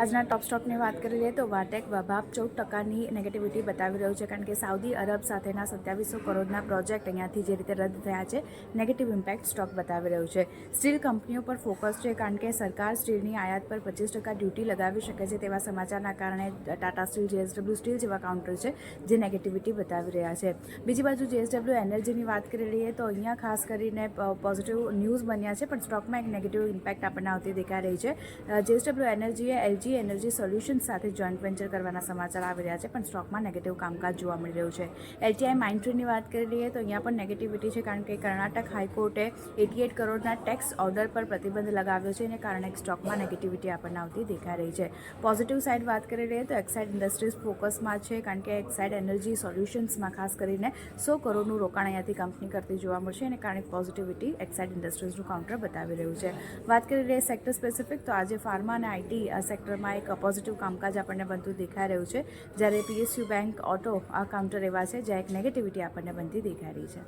આજના ટોપ સ્ટોકની વાત કરી લઈએ તો વાટેક વભાપ 14% નેગેટિવિટી બતાવી રહ્યું છે, કારણ કે સાઉદી અરબ સાથેના 2700 કરોડના પ્રોજેક્ટ અહીંયાથી જે રીતે રદ થયા છે, નેગેટિવ ઇમ્પેક્ટ સ્ટોક બતાવી રહ્યું છે. સ્ટીલ કંપનીઓ પર ફોકસ છે, કારણ કે સરકાર સ્ટીલની આયાત પર 25% ડ્યુટી લગાવી શકે છે તેવા સમાચારના કારણે ટાટા સ્ટીલ, જેએસડબલ્યુ સ્ટીલ જેવા કાઉન્ટર છે જે નેગેટિવિટી બતાવી રહ્યા છે. બીજી બાજુ જેએસડબલ્યુ એનર્જીની વાત કરી લઈએ તો અહીંયા ખાસ કરીને પોઝિટિવ ન્યૂઝ બન્યા છે, પણ સ્ટોકમાં એક નેગેટિવ ઇમ્પેક્ટ આપણને આવતી દેખાઈ રહી છે. જેએસડબલ્યુ એનર્જીએ એલજી એનર્જી સોલ્યુશન્સ સાથે જોઈન્ટ વેન્ચર કરવાના સમાચાર આવી રહ્યા છે, પણ સ્ટોકમાં નેગેટિવ કામકાજ જોવા મળી રહ્યું છે. એલટીઆઈ માઇન્ડટ્રીની વાત કરી લઈએ તો અહીંયા પણ નેગેટિવિટી છે, કારણ કે કર્ણાટક હાઈકોર્ટે 88 કરોડના ટેક્સ ઓર્ડર પર પ્રતિબંધ લગાવ્યો છે, એને કારણે સ્ટોકમાં નેગેટિવિટી આપણને આવતી દેખાઈ રહી છે. પોઝિટિવ સાઇડ વાત કરી લઈએ તો એક્સાઇડ ઇન્ડસ્ટ્રીઝ ફોકસમાં છે, કારણ કે એક્સાઇડ એનર્જી સોલ્યુશન્સમાં ખાસ કરીને 100 કરોડનું રોકાણ અહીંયાથી કંપની કરતી જોવા મળશે, એને કારણે પોઝિટિવિટી એક્સાઇડ ઇન્ડસ્ટ્રીઝનું કાઉન્ટર બતાવી રહ્યું છે. વાત કરી લઈએ સેક્ટર સ્પેસિફિક તો આજે ફાર્મા અને આઈટી આ સેક્ટરમાં એક પોઝિટિવ કામકાજ આપણને બનતું દેખાઈ રહ્યું છે, જ્યારે પીએસયુ બેંક, ઓટો આ કાઉન્ટર એવા છે જ્યાં એક નેગેટિવિટી આપણને બનતી દેખાઈ રહી છે.